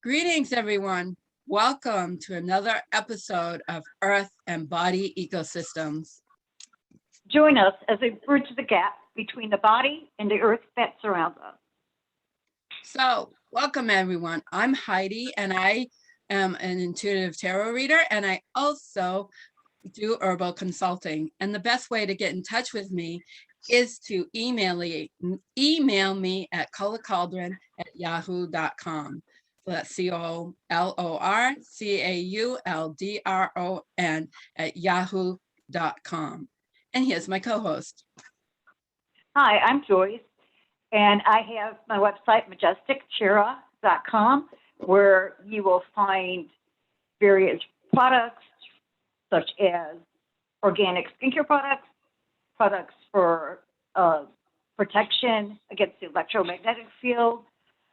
Greetings, everyone. Welcome to another episode of Earth and Body Ecosystems. Join us as we bridge the gap between the body and the earth that surrounds us. So, welcome, everyone. I'm Heidi, and I am an intuitive tarot reader, and I also do herbal consulting. And the best way to get in touch with me is to email me at colorcauldron@yahoo.com. So that's colorcauldron @yahoo.com. And here's my co-host. Hi, I'm Joyce, and I have my website, majesticchira.com, where you will find various products such as organic skincare products, products for protection against the electromagnetic field,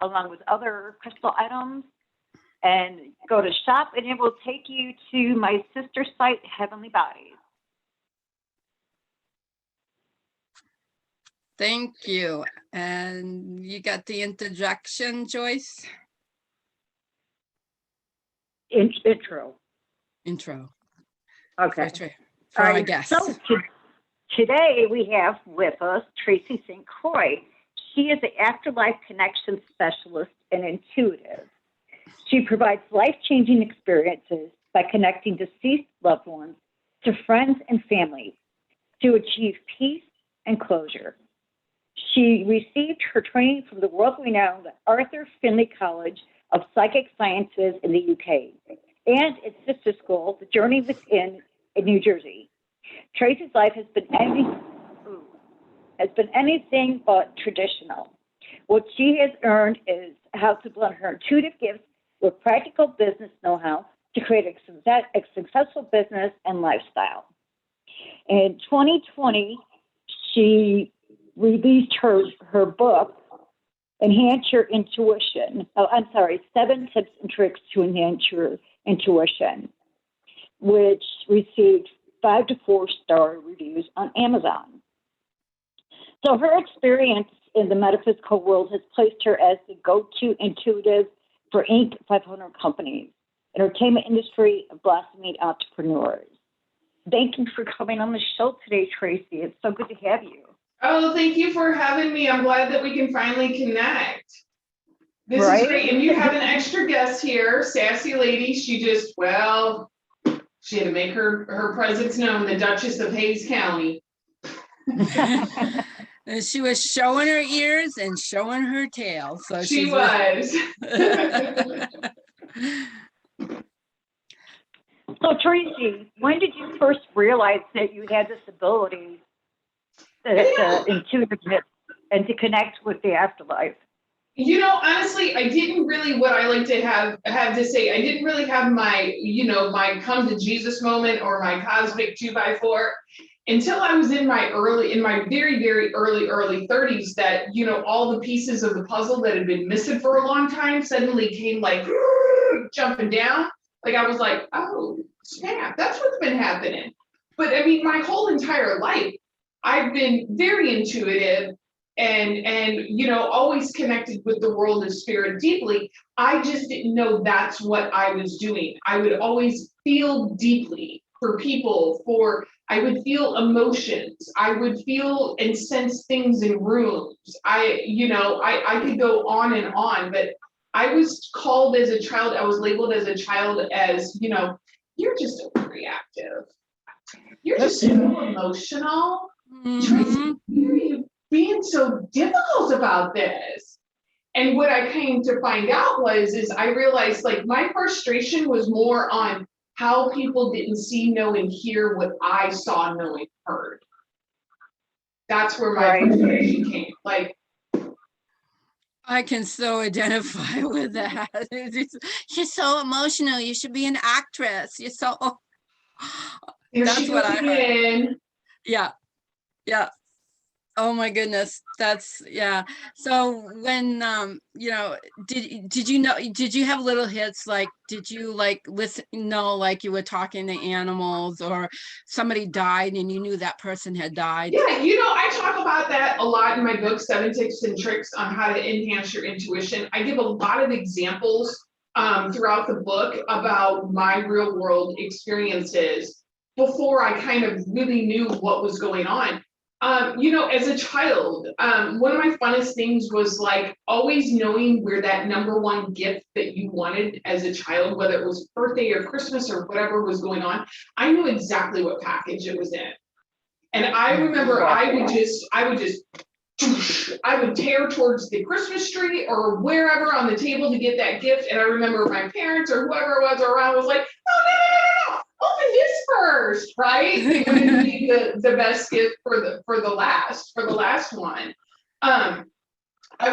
along with other crystal items. And go to shop, and it will take you to my sister site, Heavenly Bodies. Thank you. And you got the interjection, Joyce? Intro. Okay. For our guests. So today we have with us Tracy St. Croi. She is an afterlife connection specialist and intuitive. She provides life-changing experiences by connecting deceased loved ones to friends and family to achieve peace and closure. She received her training from the world-renowned Authur Findley College of Psychic Sciences in the UK and its sister school, The Journey Within, in New Jersey. Tracy's life has been anything but traditional. What she has earned is how to blend her intuitive gifts with practical business know-how to create a successful business and lifestyle. In 2020, she released her book, Enhance Your Intuition. 7 Tips and Tricks to Enhance Your Intuition, which received 5 to 4-star reviews on Amazon. So her experience in the metaphysical world has placed her as the go-to intuitive for Inc. 500 companies, entertainment industry of blossoming entrepreneurs. Thank you for coming on the show today, Tracy. It's so good to have you. Oh, thank you for having me. I'm glad that we can finally connect. This is great. And you have an extra guest here, sassy lady. She had to make her presence known, the Duchess of Hayes County. She was showing her ears and showing her tail. So she was. So Tracy, when did you first realize that you had this ability, intuitiveness, and to connect with the afterlife? You know, honestly, I didn't really, what I like to have to say, I didn't really have my, my come to Jesus moment or my cosmic 2x4 until I was in my very, very early 30s that, all the pieces of the puzzle that had been missing for a long time suddenly came like jumping down. Like I was like, oh, snap, that's what's been happening. But I mean, my whole entire life, I've been very intuitive and always connected with the world of spirit deeply. I just didn't know that's what I was doing. I would always feel deeply for people, I would feel emotions. I would feel and sense things in rooms. I could go on and on, but I was called as a child, I was labeled as a child as, you're just overreactive. You're just so emotional. Tracy, why are you being so difficult about this? And what I came to find out is I realized like my frustration was more on how people didn't see, know, and hear what I saw, know, and heard. That's where my frustration came. Like, I can so identify with that. You're so emotional. You should be an actress. You're so. That's what I heard. Yeah. Oh my goodness, yeah. So when did you have little hits, like did you listen, like you were talking to animals or somebody died and you knew that person had died? Yeah, I talk about that a lot in my book, 7 Tips and Tricks on How to Enhance Your Intuition. I give a lot of examples throughout the book about my real world experiences before I kind of really knew what was going on. As a child, one of my funnest things was like always knowing where that number one gift that you wanted as a child, whether it was birthday or Christmas or whatever was going on, I knew exactly what package it was in. And I remember I would tear towards the Christmas tree or wherever on the table to get that gift. And I remember my parents or whoever it was around was like, no, open this first, right? It would be the best gift for the last one. I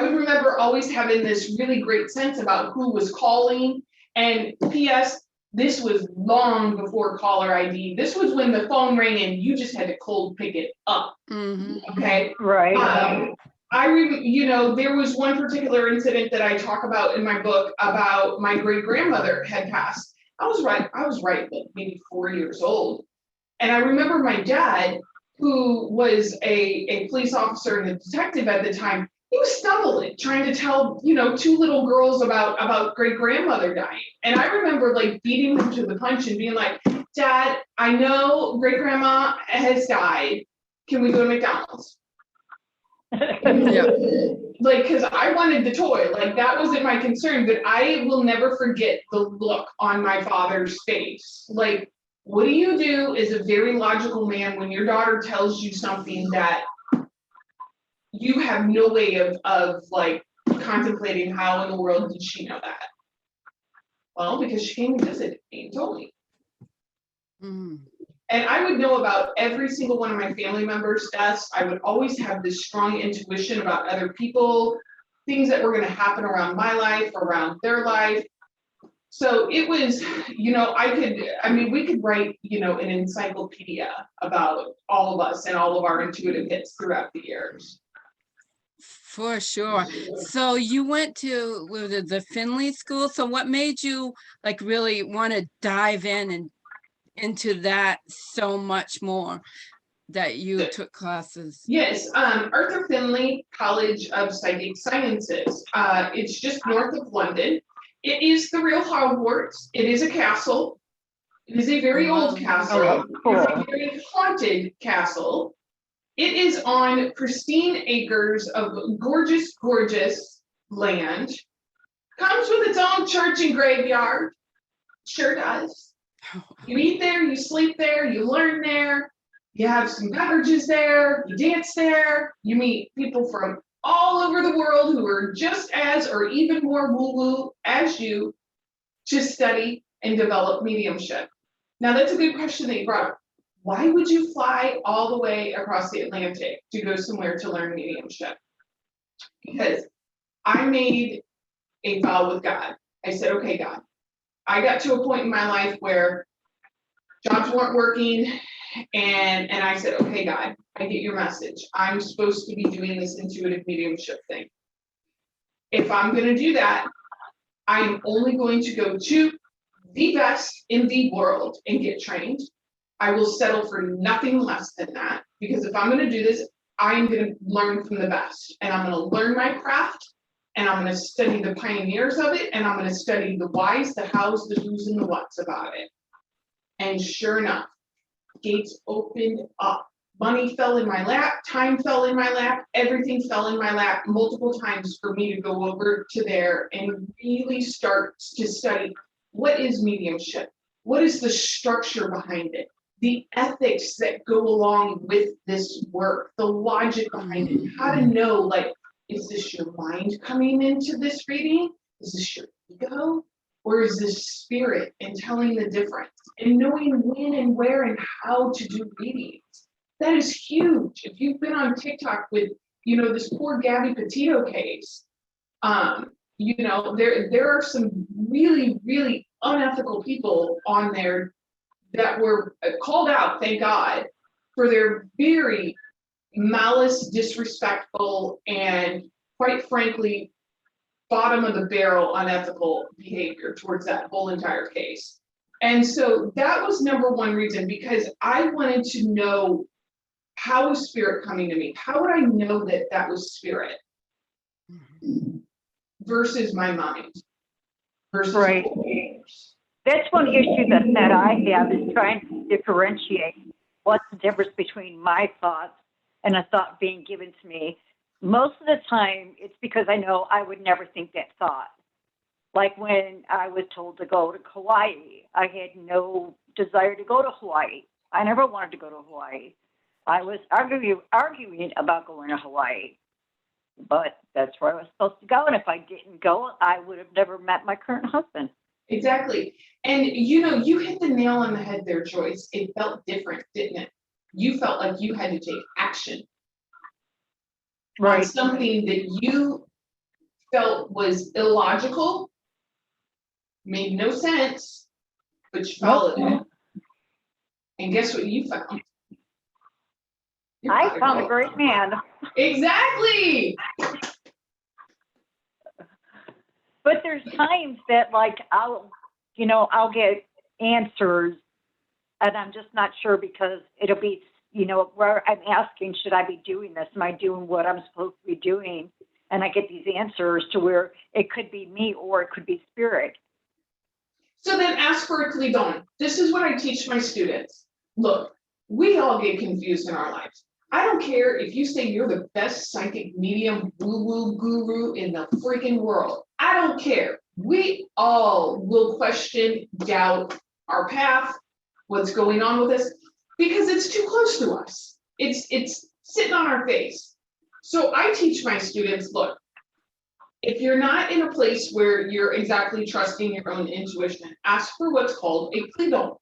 would remember always having this really great sense about who was calling. And P.S., this was long before caller ID. This was when the phone rang and you just had to cold pick it up. Okay. Right. There was one particular incident that I talk about in my book about my great grandmother had passed. I was right, like maybe 4 years old. And I remember my dad, who was a police officer and a detective at the time, he was stumbling, trying to tell, two little girls about great grandmother dying. And I remember like beating him to the punch and being like, Dad, I know great grandma has died. Can we go to McDonald's? Yeah. Like, because I wanted the toy, like that wasn't my concern, but I will never forget the look on my father's face. Like, what do you do as a very logical man when your daughter tells you something that you have no way of like contemplating how in the world did she know that? Well, because she came and visited me and told me. And I would know about every single one of my family members' deaths. I would always have this strong intuition about other people, things that were going to happen around my life, around their life. So it was, we could write, an encyclopedia about all of us and all of our intuitive hits throughout the years. For sure. So you went to the Findley school. So what made you like really want to dive in and into that so much more that you took classes? Yes, Authur Findley College of Psychic Sciences. It's just north of London. It is the real Hogwarts. It is a castle. It is a very old castle. Oh, cool. It's a very haunted castle. It is on pristine acres of gorgeous, gorgeous land. Comes with its own church and graveyard. Sure does. You eat there, you sleep there, you learn there. You have some beverages there, you dance there, you meet people from all over the world who are just as or even more woo-woo as you to study and develop mediumship. Now that's a good question that you brought up. Why would you fly all the way across the Atlantic to go somewhere to learn mediumship? Because I made a vow with God. I said, okay, God, I got to a point in my life where jobs weren't working. And I said, okay, God, I get your message. I'm supposed to be doing this intuitive mediumship thing. If I'm going to do that, I am only going to go to the best in the world and get trained. I will settle for nothing less than that, because if I'm going to do this, I'm going to learn from the best, and I'm going to learn my craft, and I'm going to study the pioneers of it, and I'm going to study the whys, the hows, the whos, and the whats about it. And sure enough, gates opened up. Money fell in my lap, time fell in my lap, everything fell in my lap multiple times for me to go over to there and really start to study what is mediumship, what is the structure behind it, the ethics that go along with this work, the logic behind it, how to know, like, is this your mind coming into this reading? Is this your ego? Or is this spirit, and telling the difference and knowing when and where and how to do readings? That is huge. If you've been on TikTok with, this poor Gabby Petito case, there are some really, really unethical people on there that were called out, thank God, for their very malice, disrespectful, and quite frankly, bottom of the barrel unethical behavior towards that whole entire case. And so that was number one reason, because I wanted to know, how was spirit coming to me? How would I know that that was spirit versus my mind? versus Right. goals. That's one issue that I have is trying to differentiate what's the difference between my thoughts and a thought being given to me. Most of the time, it's because I know I would never think that thought. Like when I was told to go to Hawaii, I had no desire to go to Hawaii. I never wanted to go to Hawaii. I was arguing about going to Hawaii, but that's where I was supposed to go. And if I didn't go, I would have never met my current husband. Exactly. And you hit the nail on the head there, Joyce. It felt different, didn't it? You felt like you had to take action on something that you felt was illogical, made no sense, but you followed it. And guess what you found? I found a great man. Exactly. But there's times that like I'll get answers and I'm just not sure because it'll be, where I'm asking, should I be doing this? Am I doing what I'm supposed to be doing? And I get these answers to where it could be me or it could be spirit. So then ask for a Klidon. This is what I teach my students. Look, we all get confused in our lives. I don't care if you say you're the best psychic medium woo-woo guru in the freaking world. I don't care. We all will question, doubt our path, what's going on with us, because it's too close to us. It's sitting on our face. So I teach my students, look, if you're not in a place where you're exactly trusting your own intuition, ask for what's called a Klidon,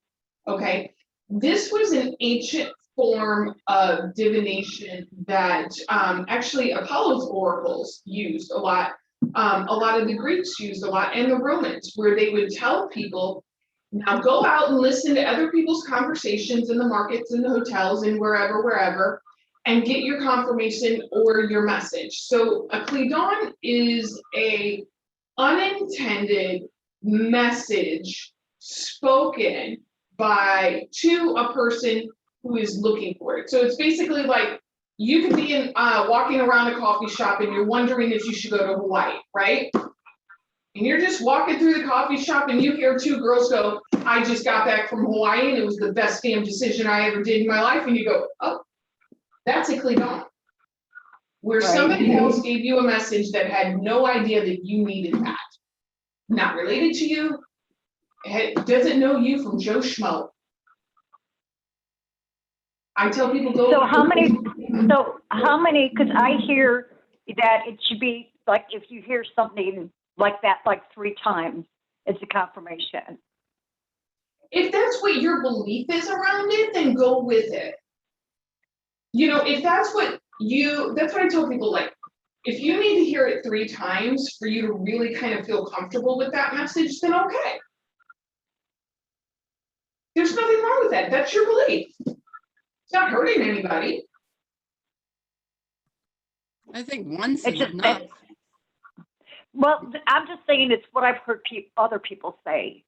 okay? This was an ancient form of divination that actually Apollo's oracles used a lot. A lot of the Greeks used a lot, and the Romans, where they would tell people, now go out and listen to other people's conversations in the markets, in the hotels, and wherever, and get your confirmation or your message. So a Klidon is a unintended message spoken to a person who is looking for it. So it's basically like you could be walking around a coffee shop and you're wondering if you should go to Hawaii, right? And you're just walking through the coffee shop and you hear two girls go, I just got back from Hawaii and it was the best damn decision I ever did in my life. And you go, oh, that's a Klidon. Where somebody else gave you a message that had no idea that you needed that. Not related to you. It doesn't know you from Joe Schmo. I tell people go. So how many, because I hear that it should be like if you hear something like that like 3 times, it's a confirmation. If that's what your belief is around it, then go with it. If that's what I tell people, like, if you need to hear it 3 times for you to really kind of feel comfortable with that message, then okay. There's nothing wrong with that. That's your belief. It's not hurting anybody. I think once is enough. Well, I'm just saying it's what I've heard other people say.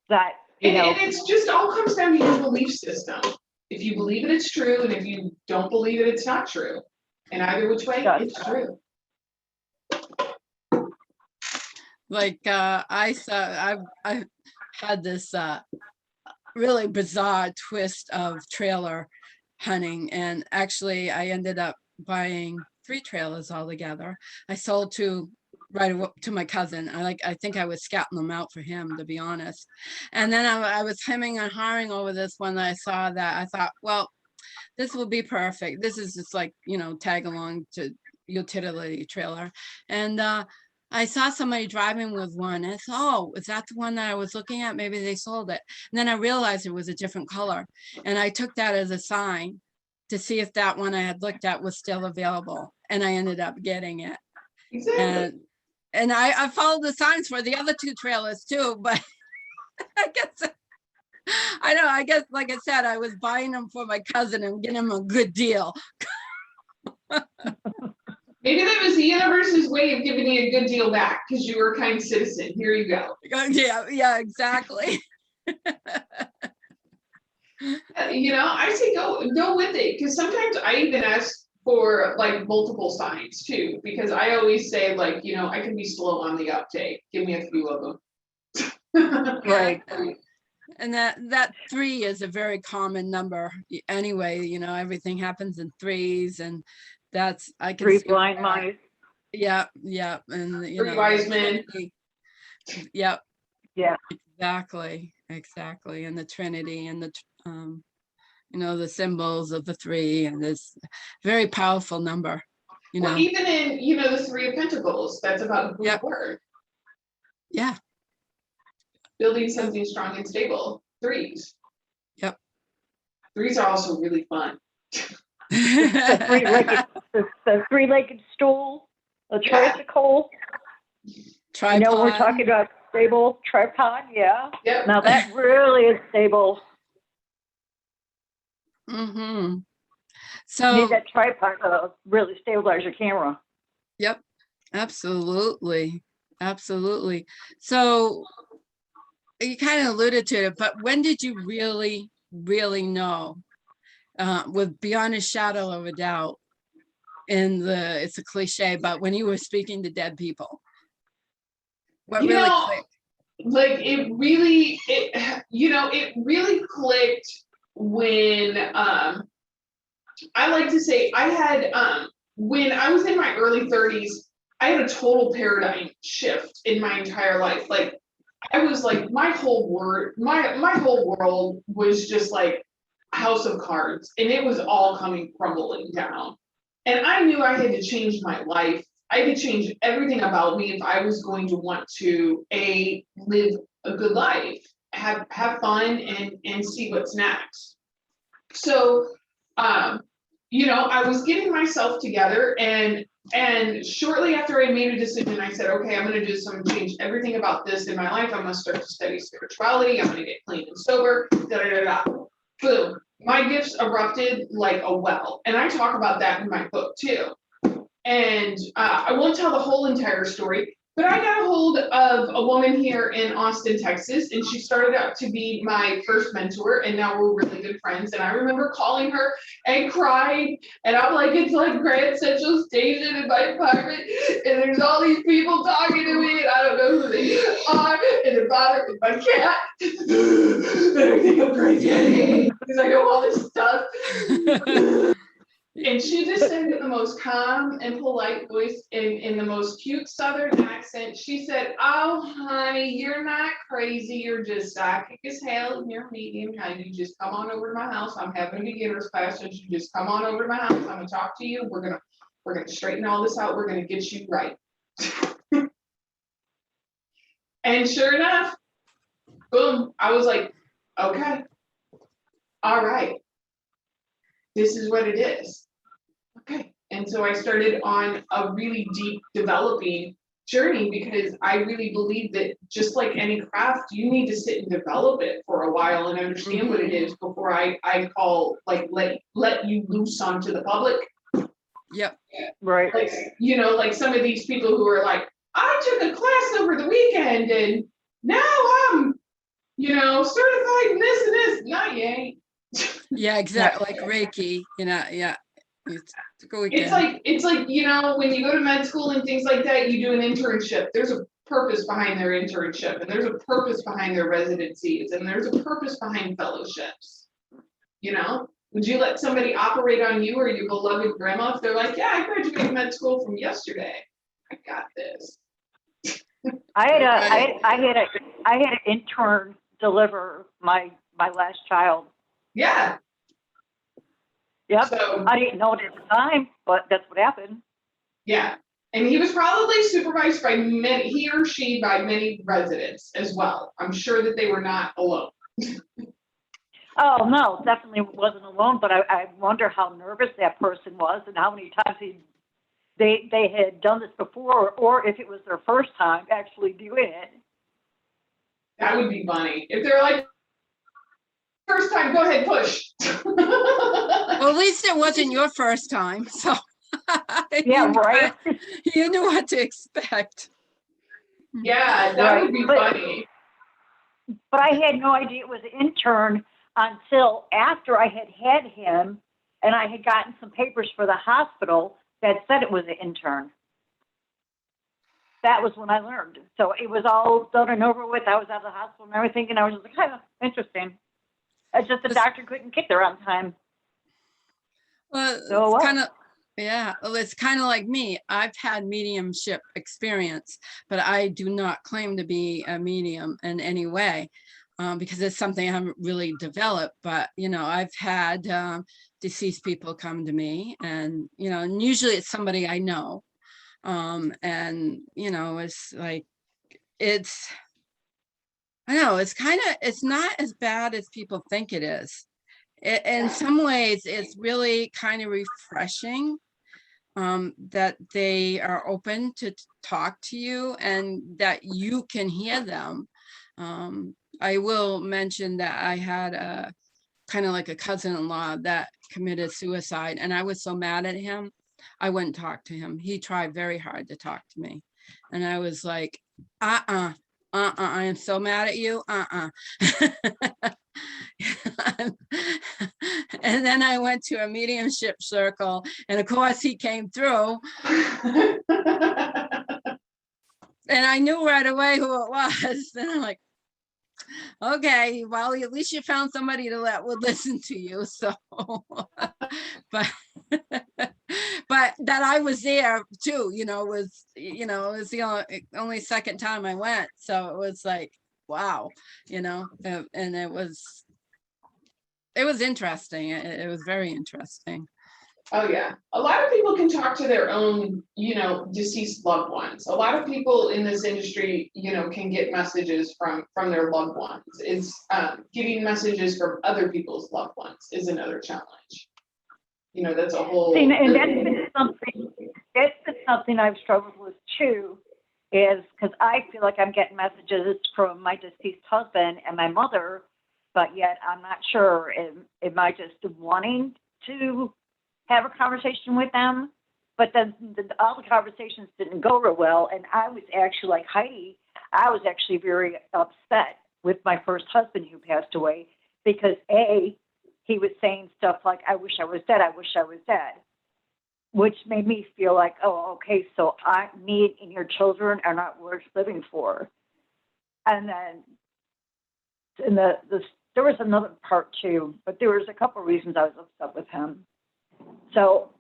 That, and it's just all comes down to your belief system. If you believe it, it's true. And if you don't believe it, it's not true. And either which way, it's true. Like I had this really bizarre twist of trailer hunting, and actually I ended up buying 3 trailers altogether. I sold 2 right to my cousin. I think I was scouting them out for him, to be honest. And then I was hemming and hawing over this one that I saw that I thought, well, this will be perfect. This is just like, tag along to utility trailer. And I saw somebody driving with one. And I thought, oh, is that the one that I was looking at? Maybe they sold it. And then I realized it was a different color. And I took that as a sign to see if that one I had looked at was still available. And I ended up getting it. Exactly. And I followed the signs for the other 2 trailers too, but I guess, like I said, I was buying them for my cousin and getting him a good deal. Maybe that was the universe's way of giving you a good deal back because you were a kind citizen. Here you go. Yeah, exactly. I say go with it, because sometimes I even ask for like multiple signs too, because I always say, like, I can be slow on the uptake. Give me a few of them. Right. And that 3 is a very common number anyway, everything happens in threes, and that's, I can 3 see blind why. mice. Yeah, and Three wise men. Yep, Yeah. exactly, and the Trinity, and the symbols of the 3, and this very powerful number, Well, even in, the 3 of Pentacles, that's about good Yep. work. Yeah. Building something strong and stable. 3s. Yep. 3s are also really fun. The three-legged stool, the tricycle. Tripod. We're talking about stable tripod. Yeah. Yep. Now that really is stable. Mm-hmm. You So need that tripod to really stabilize your camera. Yep, absolutely. So you kind of alluded to it, but when did you really, really know, with beyond a shadow of a doubt, it's a cliche, but when you were speaking to dead people, what really clicked? Like it really clicked when, I like to say I had, when I was in my early 30s, I had a total paradigm shift in my entire life. Like I was like, my whole world was just like a house of cards, and it was all coming crumbling down. And I knew I had to change my life. I had to change everything about me if I was going to want to live a good life, have fun, and see what's next. So, I was getting myself together, and shortly after I made a decision, I said, okay, I'm going to do some change everything about this in my life. I'm going to start to study spirituality. I'm going to get clean and sober. Boom. My gifts erupted like a well. And I talk about that in my book too. And I won't tell the whole entire story, but I got a hold of a woman here in Austin, Texas, and she started out to be my first mentor, and now we're really good friends. And I remember calling her and crying, and I'm like, it's like Grand Central Station in my apartment, and there's all these people talking to me, and I don't know who they are, and they're bothering my cat, and I think I'm crazy because I know all this stuff. And she just said in the most calm and polite voice, in the most cute Southern accent, she said, oh, honey, you're not crazy. You're just psychic as hell, and you're medium. Honey, you just come on over to my house. I'm having a beginner's class, and you just come on over to my house. I'm gonna talk to you. We're gonna straighten all this out. We're gonna get you right. And sure enough, boom, I was like, okay, all right, this is what it is. Okay. And so I started on a really deep developing journey, because I really believe that just like any craft, you need to sit and develop it for a while and understand what it is before I call, like, let you loose onto the public. Yep. Right. Like, like some of these people who are like, I took a class over the weekend and now I'm, certified in this and this. No, you ain't. Yeah, exactly. Like Reiki, yeah. It's like, when you go to med school and things like that, you do an internship. There's a purpose behind their internship, and there's a purpose behind their residencies, and there's a purpose behind fellowships. Would you let somebody operate on you or your beloved grandma if they're like, yeah, I graduated med school from yesterday. I got this. I had an intern deliver my last child. Yeah. Yep. So, I didn't know it at the time, but that's what happened. Yeah. And he was probably supervised by he or she by many residents as well. I'm sure that they were not alone. Oh, no, definitely wasn't alone, but I wonder how nervous that person was and how many times they had done this before, or if it was their first time actually doing it. That would be funny. If they're like, first time, go ahead, push. Well, at least it wasn't your first time, so Yeah, right. You knew what to expect. Yeah, that would be funny. But I had no idea it was an intern until after I had him, and I had gotten some papers for the hospital that said it was an intern. that was when I learned. So it was all done and over with. I was out of the hospital and everything, and I was just like, oh, interesting. It's just the doctor couldn't get there on time. Well, So it's what? kind of, yeah, well, it's kind of like me. I've had mediumship experience, but I do not claim to be a medium in any way, because it's something I haven't really developed. But, you know, I've had deceased people come to me, and, you know, and usually it's somebody I know. And, you know, it's like, it's, I know, it's kind of, it's not as bad as people think it is. In some ways, it's really kind of refreshing, that they are open to talk to you and that you can hear them. I will mention that I had a kind of like a cousin-in-law that committed suicide, and I was so mad at him, I wouldn't talk to him. He tried very hard to talk to me, and I was like, I am so mad at you. And then I went to a mediumship circle, and of course he came through, and I knew right away who it was. And I'm like, okay, well, at least you found somebody that would listen to you. So, but but that I was there too, you know, was, you know, it was the only second time I went. So it was like, wow, you know, and it was interesting. It was very interesting. Oh yeah, a lot of people can talk to their own, you know, deceased loved ones. A lot of people in this industry, you know, can get messages from their loved ones. It's getting messages from other people's loved ones is another challenge. You know, that's a whole. And that's been something I've struggled with too, is because I feel like I'm getting messages from my deceased husband and my mother, but yet I'm not sure. Am I just wanting to have a conversation with them? But then all the conversations didn't go real well, and I was actually like Heidi. I was actually very upset with my first husband who passed away because he was saying stuff like, I wish I was dead, I wish I was dead, which made me feel like, oh, okay, so me and your children are not worth living for. And then there was another part too, but there was a couple of reasons I was upset with him. So,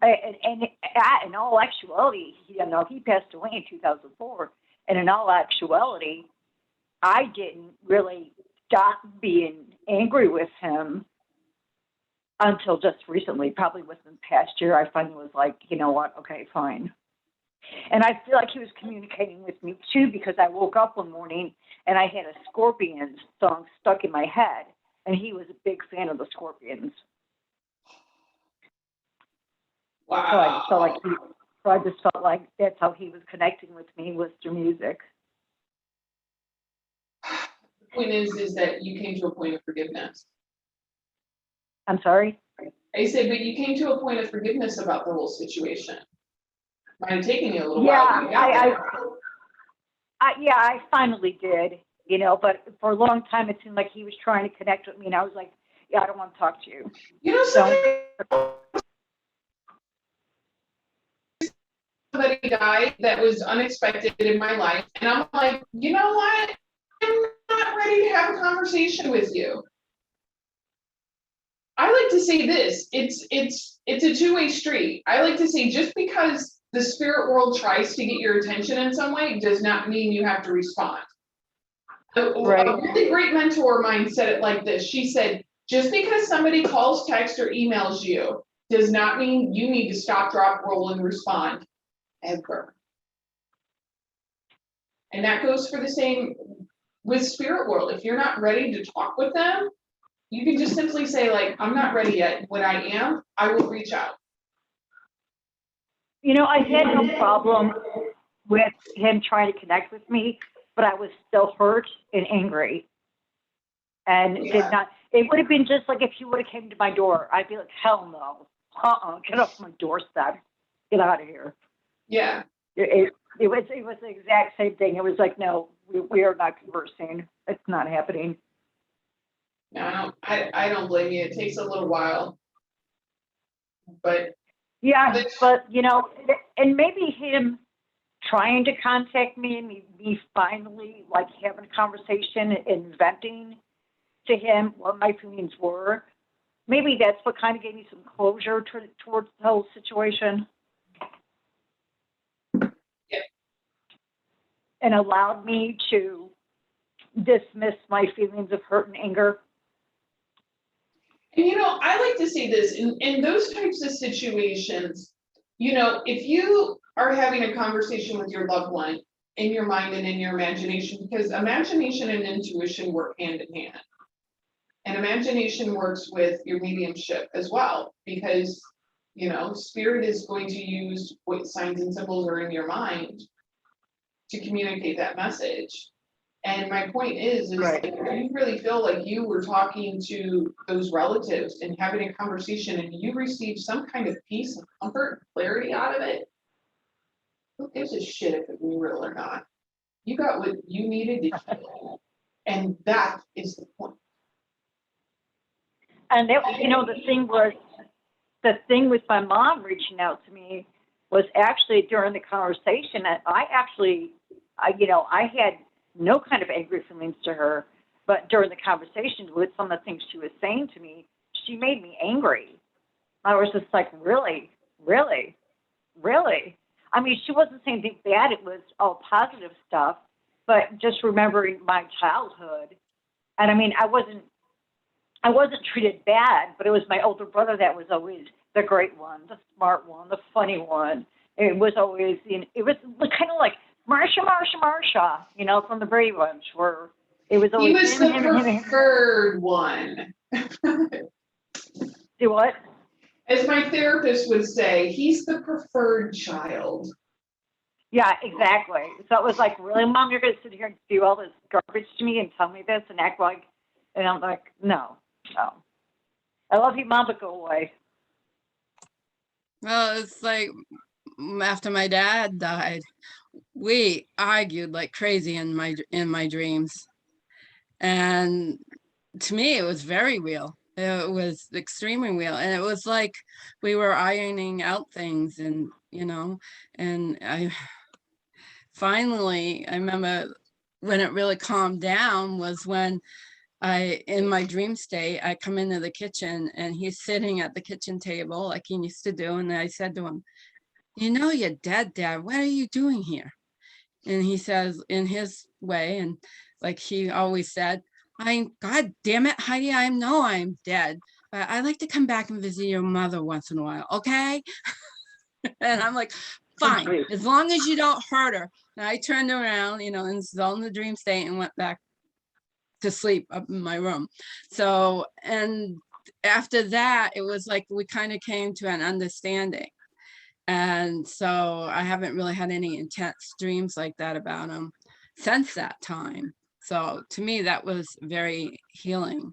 in all actuality, you know, he passed away in 2004, and in all actuality, I didn't really stop being angry with him until just recently, probably within the past year. I finally was like, you know what, okay, fine. And I feel like he was communicating with me too, because I woke up one morning and I had a Scorpions song stuck in my head, and he was a big fan of the Scorpions. Wow. So I just felt like that's how he was connecting with me, was through music. The point is that you came to a point of forgiveness. I'm sorry? I said, but you came to a point of forgiveness about the whole situation. Might have taken you a little while. I finally did, you know, but for a long time it seemed like he was trying to connect with me, and I was like, yeah, I don't want to talk to you. You know, somebody died that was unexpected in my life, and I'm like, you know what? I'm not ready to have a conversation with you. I like to say this, it's a two-way street. I like to say, just because the spirit world tries to get your attention in some way does not mean you have to respond. Right. A really great mentor of mine said it like this. She said, just because somebody calls, texts, or emails you does not mean you need to stop, drop, roll, and respond ever. And that goes for the same with spirit world. If you're not ready to talk with them, you can just simply say, like, I'm not ready yet. When I am, I will reach out. You know, I had no problem with him trying to connect with me, but I was still hurt and angry. And it would have been just like if you would have came to my door. I'd be like, hell no. Get off my doorstep. Get out of here. Yeah. It was the exact same thing. It was like, no, we are not conversing. It's not happening. No, I don't blame you. It takes a little while. But yeah, but you know, and maybe him trying to contact me and me finally like having a conversation and venting to him what my feelings were. Maybe that's what kind of gave me some closure towards the whole situation. Yeah. And allowed me to dismiss my feelings of hurt and anger. And I like to say this in those types of situations, if you are having a conversation with your loved one in your mind and in your imagination, because imagination and intuition work hand in hand. And imagination works with your mediumship as well, because spirit is going to use what signs and symbols are in your mind to communicate that message. And my point is Right. like, if you really feel like you were talking to those relatives and having a conversation and you received some kind of peace and comfort and clarity out of it, who gives a shit if it was real or not? You got what you needed to heal. And that is the point. And that, the thing with my mom reaching out to me was actually during the conversation that I had no kind of angry feelings to her, but during the conversation with some of the things she was saying to me, she made me angry. I was just like, really? Really? Really? I mean, she wasn't saying anything bad. It was all positive stuff, but just remembering my childhood. And I mean, I wasn't treated bad, but it was my older brother that was always the great one, the smart one, the funny one. It was always, it was kind of like Marsha, from the Brady Bunch, where it was always he was the preferred one. Do what? As my therapist would say, he's the preferred child. Yeah, exactly. So it was like, really, Mom, you're going to sit here and do all this garbage to me and tell me this and act like, and I'm like, no. I love you, Mom, but go away. Well, it's like after my dad died, we argued like crazy in my dreams. And to me, it was very real. It was extremely real. And it was like we were ironing out things and I remember when it really calmed down was when in my dream state, I come into the kitchen and he's sitting at the kitchen table like he used to do. And I said to him, you're dead, Dad. What are you doing here? And he says in his way, and like he always said, God damn it, Heidi, I know I'm dead, but I like to come back and visit your mother once in a while, okay? And I'm like, fine, as long as you don't hurt her. And I turned around, and still in the dream state and went back to sleep up in my room. So, and after that, it was like we kind of came to an understanding. And so I haven't really had any intense dreams like that about him since that time. So to me, that was very healing.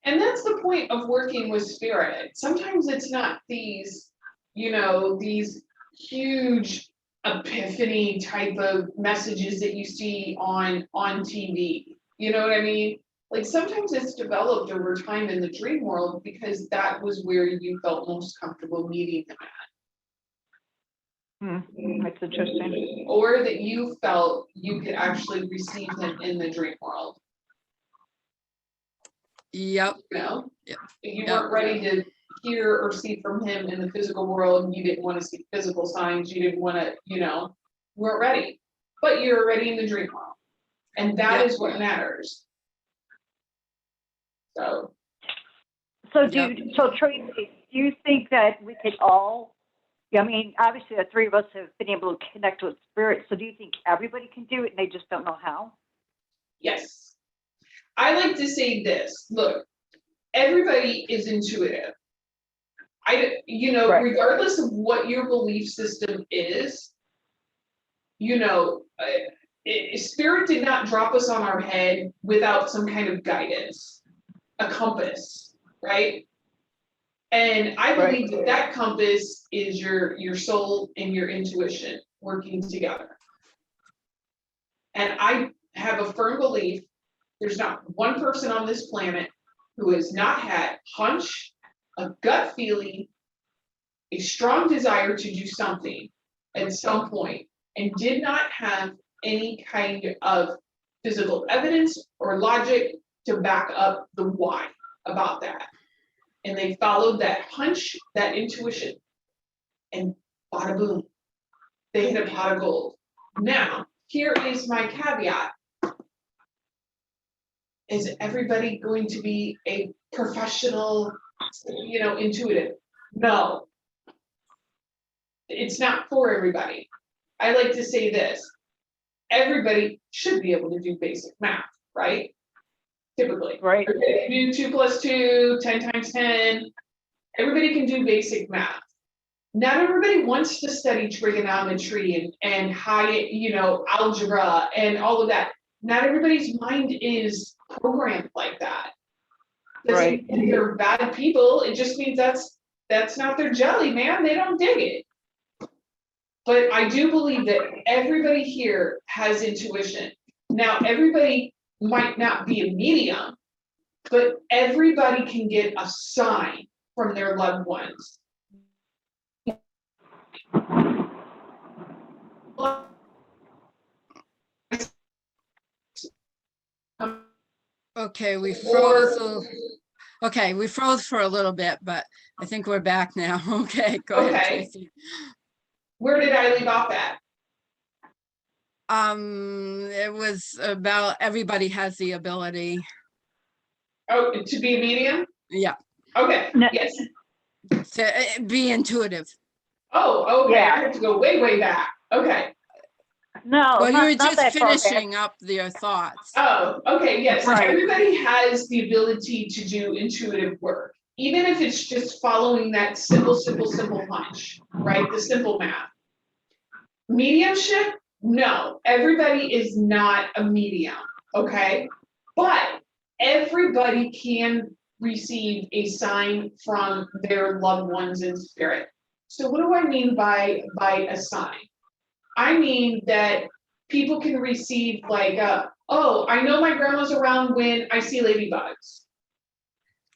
And that's the point of working with spirit. Sometimes it's not these, these huge epiphany type of messages that you see on TV. You know what I mean? Like sometimes it's developed over time in the dream world because that was where you felt most comfortable meeting them at. That's interesting. Or that you felt you could actually receive them in the dream world. Yep. Yep. You weren't ready to hear or see from him in the physical world. You didn't want to see physical signs. You didn't want to, weren't ready. But you're ready in the dream world. And that is what matters. So Tracy, do you think that we could all, I mean, obviously the three of us have been able to connect with spirit, so do you think everybody can do it and they just don't know how? Yes. I like to say this, look, everybody is intuitive. Right. Regardless of what your belief system is, spirit did not drop us on our head without some kind of guidance, a compass, right? And I believe that compass is your soul and your intuition working together. And I have a firm belief there's not one person on this planet who has not had hunch, a gut feeling, a strong desire to do something, at some point and did not have any kind of physical evidence or logic to back up the why about that. And they followed that hunch, that intuition, and bada boom, they hit a pot of gold. Now, here is my caveat. Is everybody going to be a professional, intuitive? No. It's not for everybody. I like to say this. Everybody should be able to do basic math, right? Typically. Right. Everybody can do 2 + 2, 10 × 10. Everybody can do basic math. Not everybody wants to study trigonometry and high, algebra and all of that. Not everybody's mind is programmed like that. Doesn't mean they're bad people. It just means that's not their jelly, man. They don't dig it. But I do believe that everybody here has intuition. Now, everybody might not be a medium, but everybody can get a sign from their loved ones. Okay, we froze. Okay, we froze for a little bit, but I think we're back now. Okay, go ahead, Tracy. Where did I leave off at? It was about everybody has the ability. Oh, to be a medium? Yeah. Okay, No. yes. To be intuitive. Oh, okay, Yeah. I have to go way, way back. Okay. No, Well, you were not just that far back. finishing up your thoughts. Oh, okay, yes. Right. Everybody has the ability to do intuitive work, even if it's just following that simple hunch, right? The simple math. Mediumship? No, everybody is not a medium, okay? But everybody can receive a sign from their loved ones in spirit. So what do I mean by a sign? I mean that people can receive like, oh, I know my grandma's around when I see ladybugs.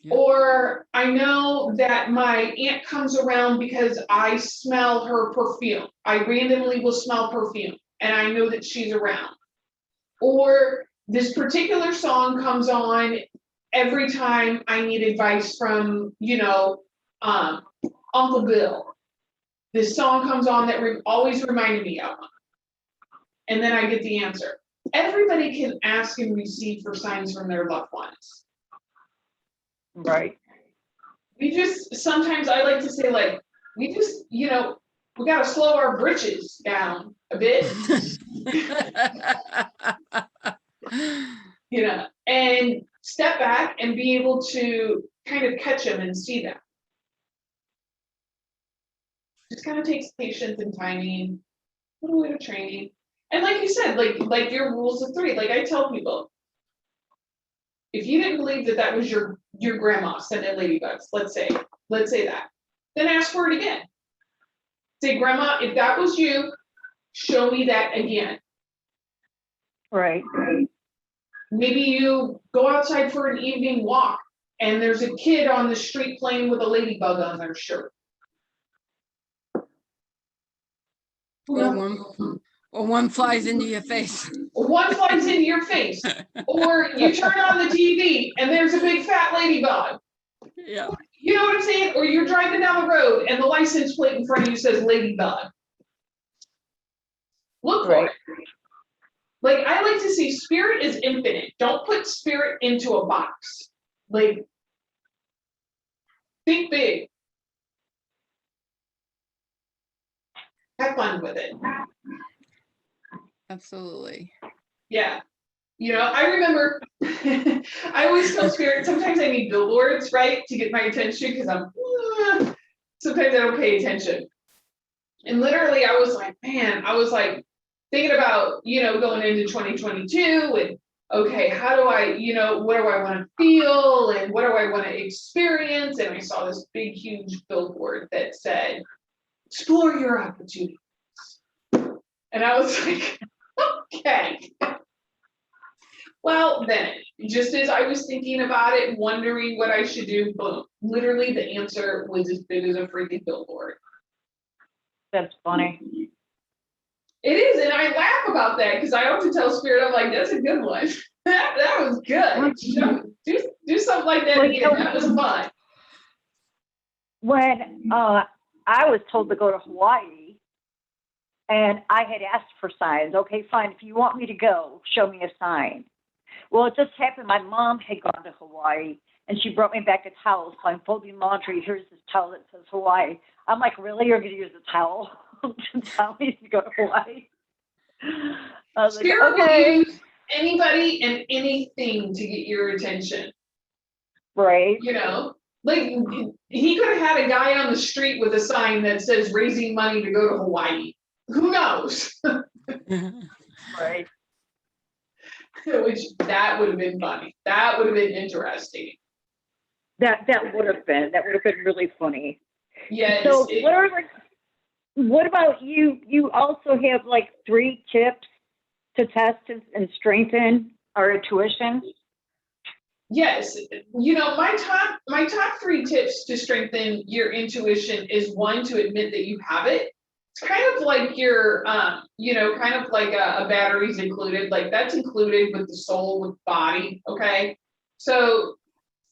Yeah. Or I know that my aunt comes around because I smell her perfume. I randomly will smell perfume and I know that she's around. Or this particular song comes on every time I need advice from, Uncle Bill. This song comes on that always reminded me of him. And then I get the answer. Everybody can ask and receive for signs from their loved ones. Right. Sometimes I like to say, like, we got to slow our britches down a bit. And step back and be able to kind of catch them and see them. Just kind of takes patience and timing, a little bit of training. And like you said, like your rules of 3, like I tell people, if you didn't believe that was your grandma sending ladybugs, let's say that, then ask for it again. Say, Grandma, if that was you, show me that again. Right. Maybe you go outside for an evening walk and there's a kid on the street playing with a ladybug on their shirt. Or one flies into your face. One flies into your face. Or you turn on the TV and there's a big fat ladybug. Yeah. You know what I'm saying? Or you're driving down the road and the license plate in front of you says ladybug. Look for it. Like, I like to say spirit is infinite. Don't put spirit into a box. Like, think big. Have fun with it. Absolutely. Yeah. I remember, I always tell spirit, sometimes I need billboards, right, to get my attention because sometimes I don't pay attention. And literally I was like, thinking about, going into 2022 and, okay, how do I, what do I want to feel and what do I want to experience? And I saw this big, huge billboard that said, explore your opportunities. And I was like, okay. Well, then, just as I was thinking about it, wondering what I should do, boom, literally the answer was as big as a freaking billboard. That's funny. It is, and I laugh about that because I often tell Spirit, I'm like, that's a good one. That was good. Do something like that again. That was fun. When I was told to go to Hawaii, and I had asked for signs. Okay, fine. If you want me to go, show me a sign. Well, it just happened. My mom had gone to Hawaii, and she brought me back a towel. So I'm folding laundry. Here's this towel that says Hawaii. I'm like, really? You're going to use a towel to tell me to go to Hawaii? I was like, Spirit okay. will use anybody and anything to get your attention. Right. You know, like he could have had a guy on the street with a sign that says raising money to go to Hawaii. Who knows? Right. Which that would have been funny. That would have been interesting. That would have been really funny. Yes. So what about you? You also have like 3 tips to test and strengthen our intuition. Yes, you know, my top 3 tips to strengthen your intuition is 1, to admit that you have it. It's kind of like your, you know, kind of like a battery's included, like that's included with the soul, with body. Okay. So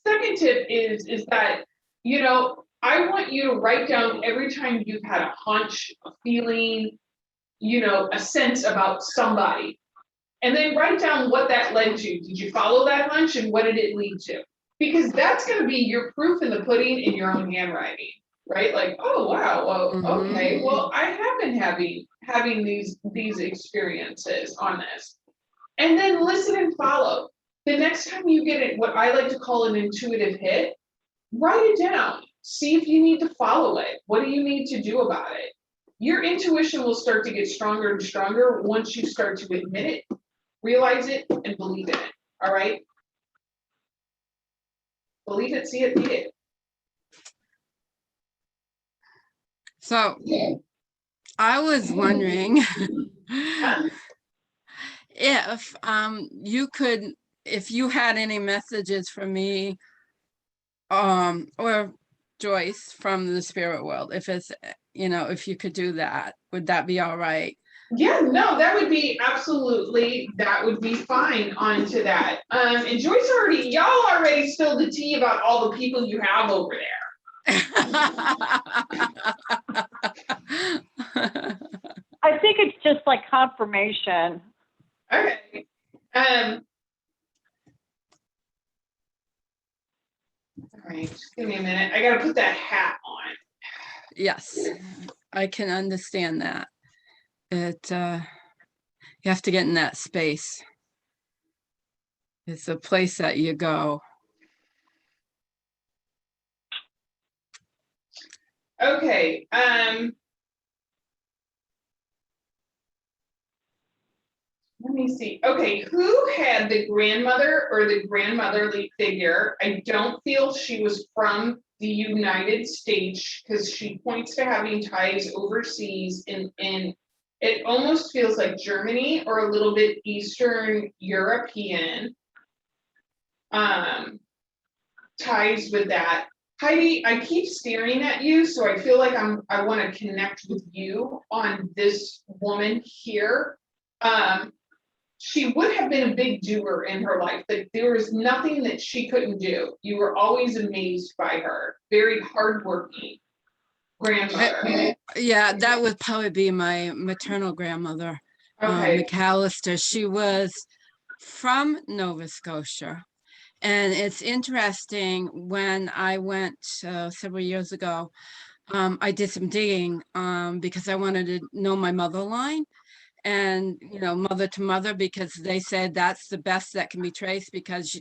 second tip is that, you know, I want you to write down every time you've had a hunch, a feeling, you know, a sense about somebody. And then write down what that led to. Did you follow that hunch and what did it lead to? Because that's going to be your proof in the pudding in your own handwriting, right? Like, oh wow, well, okay, well, I have been having these experiences on this. And then listen and follow. The next time you get it, what I like to call an intuitive hit, write it down. See if you need to follow it. What do you need to do about it? Your intuition will start to get stronger and stronger once you start to admit it, realize it, and believe in it. All right? Believe it, see it, be it. So I was wondering if you had any messages for me or Joyce from the spirit world, if it's, you know, if you could do that, would that be all right? Yeah, no, that would be fine onto that. And Joyce y'all already spilled the tea about all the people you have over there. I think it's just like confirmation. Okay. All right, just give me a minute. I gotta put that hat on. Yes, I can understand that. You have to get in that space. It's a place that you go. Okay. Let me see. Okay, who had the grandmother or the grandmotherly figure? I don't feel she was from the United States because she points to having ties overseas in it almost feels like Germany or a little bit Eastern European ties with that. Heidi, I keep staring at you, so I feel like I want to connect with you on this woman here. She would have been a big doer in her life. Like there was nothing that she couldn't do. You were always amazed by her. Very hardworking grandmother. Yeah, that would probably be my maternal grandmother, Okay. McAllister. She was from Nova Scotia. And it's interesting, when I went several years ago, I did some digging because I wanted to know my mother line and, you know, mother to mother, because they said that's the best that can be traced, because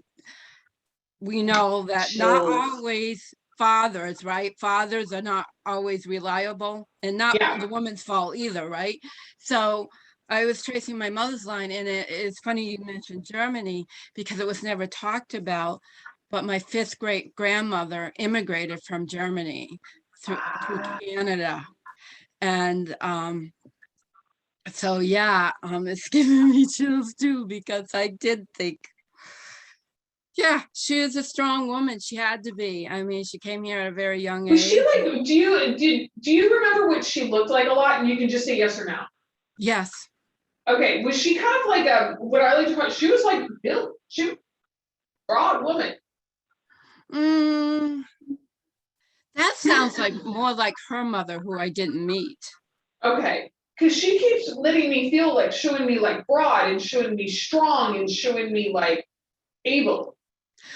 we know that not always fathers, right? Fathers are not always reliable, and not the woman's fault either, right? So I was tracing my mother's line, and it's funny you mentioned Germany because it was never talked about, but my 5th great grandmother immigrated from Germany to Canada. And so yeah, it's giving me chills too, because I did think, yeah, she is a strong woman. She had to be. I mean, she came here at a very young age. Was she like, do you remember what she looked like a lot? And you can just say yes or no. Yes. Okay, was she kind of like a, what I like to call, she was like built, she was a broad woman. Mm, that sounds like more like her mother, who I didn't meet. Okay, because she keeps letting me feel like, showing me like broad and showing me strong and showing me like able.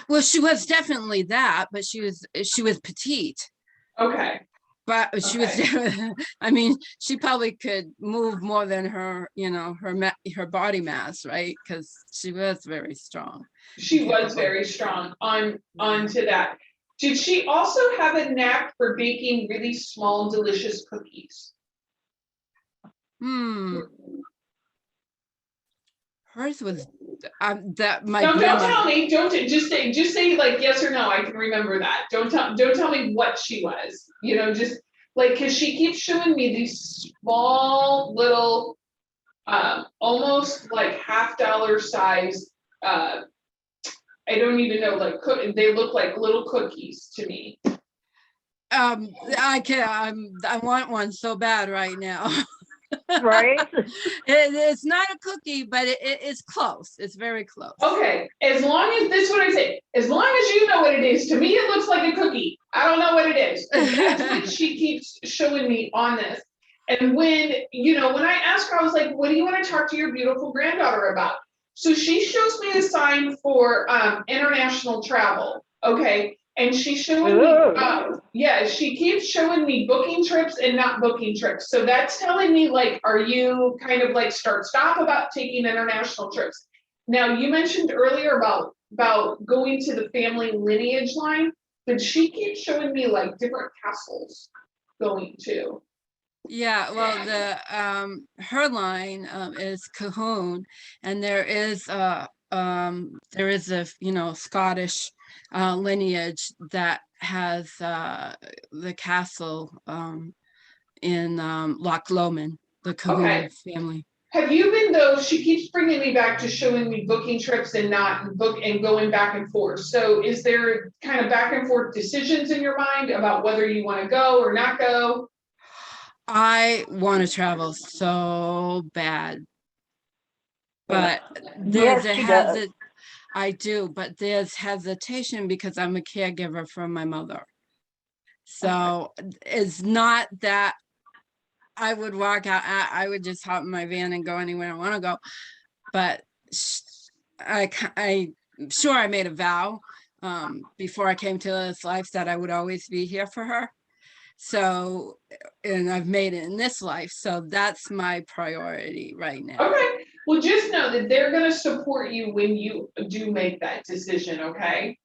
Well, she was definitely that, but she was petite. Okay, But she was, okay. I mean, she probably could move more than her, her body mass, right? Because she was very strong and She was capable. very strong onto that. Did she also have a knack for baking really small, delicious cookies? Hmm. Hers was that my Don't grandmother. tell me. Don't just say like yes or no. I can remember that. Don't tell me what she was. Just like because she keeps showing me these small little, almost like $half size. I don't even know, like they look like little cookies to me. I want one so bad right now. Right? It's not a cookie, but it's close. It's very close. Okay, as long as this is what I say, as long as you know what it is, to me it looks like a cookie. I don't know what it is. That's what she keeps showing me on this. And when I ask her, I was like, what do you want to talk to your beautiful granddaughter about? So she shows me a sign for international travel. Okay. And she's showing me, Ooh. yeah, she keeps showing me booking trips and not booking trips. So that's telling me, like, are you kind of like start stop about taking international trips? Now, you mentioned earlier about going to the family lineage line, but she keeps showing me like different castles going to. Yeah, well, the her line is Cahoon, and there is a Scottish lineage that has the castle in Loch Lomond, the Cahoon Okay. family. Have you been though? She keeps bringing me back to showing me booking trips and not book and going back and forth. So is there kind of back and forth decisions in your mind about whether you want to go or not go? I want to travel so bad, but there's Yes, a she does. hesitation. I do, but there's hesitation because I'm a caregiver for my mother. Okay. So it's not that I would walk out, I would just hop in my van and go anywhere I want to go. But I'm sure I made a vow before I came to this life that I would always be here for her. So, and I've made it in this life. So that's my priority right now. Okay. Well, just know that they're going to support you when you do make that decision. Okay.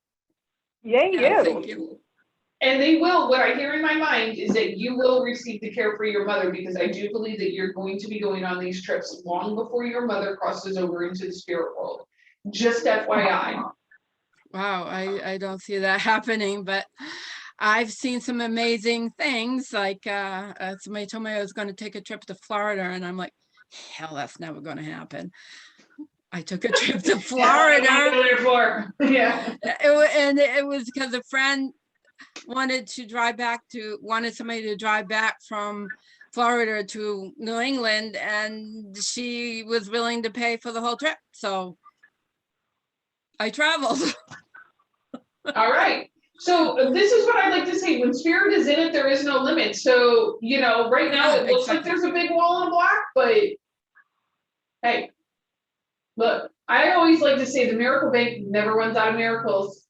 Yay, Yeah, you. thank you. And they will, what I hear in my mind is that you will receive the care for your mother, because I do believe that you're going to be going on these trips long before your mother crosses over into the spirit world. Just FYI. Wow, I don't see that happening, but I've seen some amazing things. Like somebody told me I was going to take a trip to Florida, and I'm like, hell, that's never going to happen. I took a trip to That's what I want to Florida. go there for. Yeah. And it was because a friend wanted somebody to drive back from Florida to New England, and she was willing to pay for the whole trip. So I traveled. All right. So this is what I like to say. When spirit is in it, there is no limit. So, right now Yeah, it looks like exactly. there's a big wall in black, but hey, look, I always like to say the miracle bank never runs out of miracles.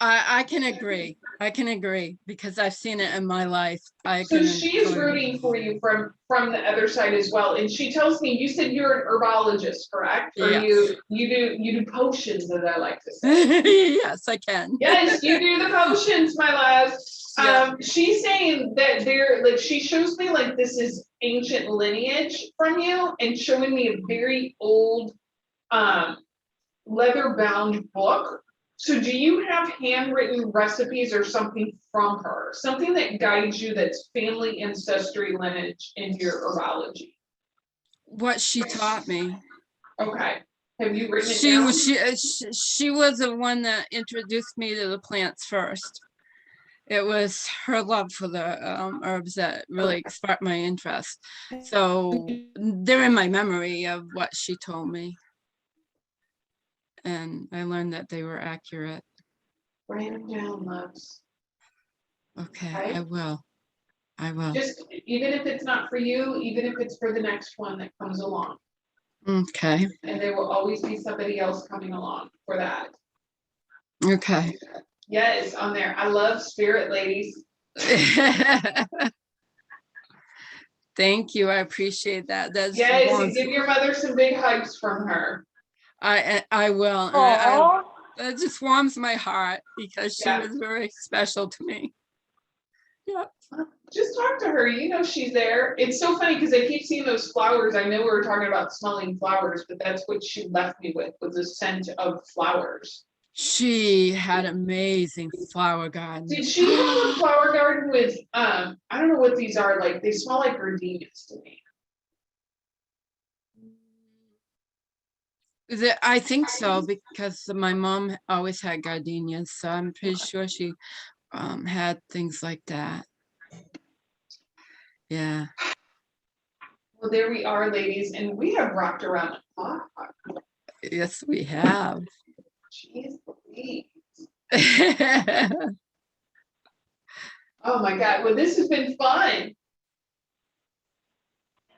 I can agree. I can agree because I've seen it in my life. I So can she is totally agree. rooting for you from the other side as well. And she tells me, you said you're an herbologist, correct? Or Yes. you do potions, as I like to say. Yes, I can. Yes, you do the potions, my love. Yeah. She's saying that she shows me like this is ancient lineage from you, and showing me a very old um leather bound book. So do you have handwritten recipes or something from her? Something that guides you, that's family ancestry lineage in your herbology? What she taught me. Okay. Have you written it She down? was she was the one that introduced me to the plants first. it was her love for the herbs that really sparked my interest. So they're in my memory of what she told me. And I learned that they were accurate. Write them down, loves. Okay, Right? I will. I will. Just, even if it's not for you, even if it's for the next one that comes along. Okay. And there will always be somebody else coming along for that. Okay. Yes, on there. I love spirit, ladies. Thank you. I appreciate that. That's Yes, warms. give your mother some big hugs from her. I will. And Aw. it just warms my heart because she Yeah. was very special to me. Yeah. Just talk to her. You know she's there. It's so funny because I keep seeing those flowers. I know we were talking about smelling flowers, but that's what she left me with, was a scent of flowers. She had amazing flower garden. Did she have a flower garden with, I don't know what these are, like, they smell like gardenias to me. I think so because my mom always had gardenias, so I'm pretty sure she had things like that. Yeah. Well, there we are, ladies, and we have rocked around the clock. Yes, we have. Jeez Louise. Oh my God. Well, this has been fun.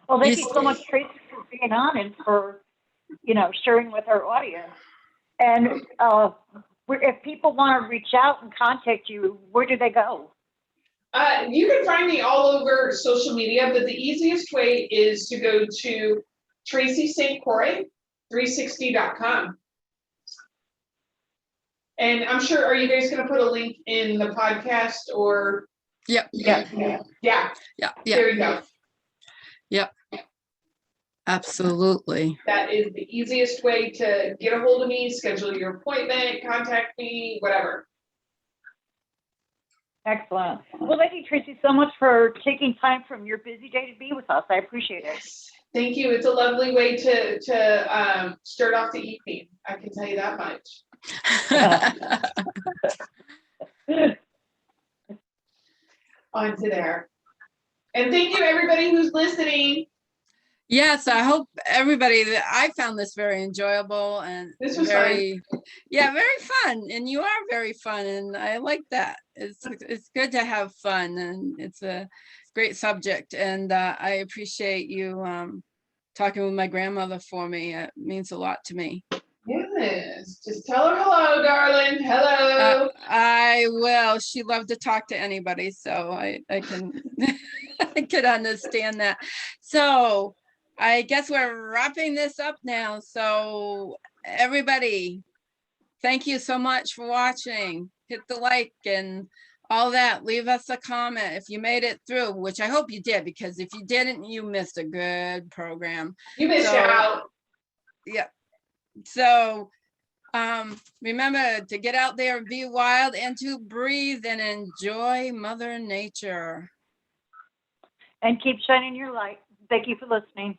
Well, thank You you so much, Tracy, for being on and for, sharing with our audience. And if people want to reach out and contact you, where do they go? You can find me all over social media, but the easiest way is to go to Tracy St. Croi 360.com. And I'm sure, are you guys going to put a link in the podcast or? Yep. Yeah. Yeah. There you go. Yep. Absolutely. That is the easiest way to get a hold of me, schedule your appointment, contact me, whatever. Excellent. Well, thank you, Tracy, so much for taking time from your busy day to be with us. I appreciate it. Thank you. It's a lovely way to start off the evening. I can tell you that much. On to there. And thank you, everybody who's listening. Yes, I hope everybody that I found this very enjoyable and This was very fun. And you are very fun, and I like that. It's good to have fun, and it's a great subject. And I appreciate you talking with my grandmother for me. It means a lot to me. Yes, just tell her hello, darling. Hello. I will. She loved to talk to anybody, so I can I could understand that. So I guess we're wrapping this up now. So everybody, thank you so much for watching. Hit the like and all that. Leave us a comment if you made it through, which I hope you did, because if you didn't, you missed a good program. You missed out. Yep. So remember to get out there and be wild and to breathe and enjoy Mother Nature. And keep shining your light. Thank you for listening.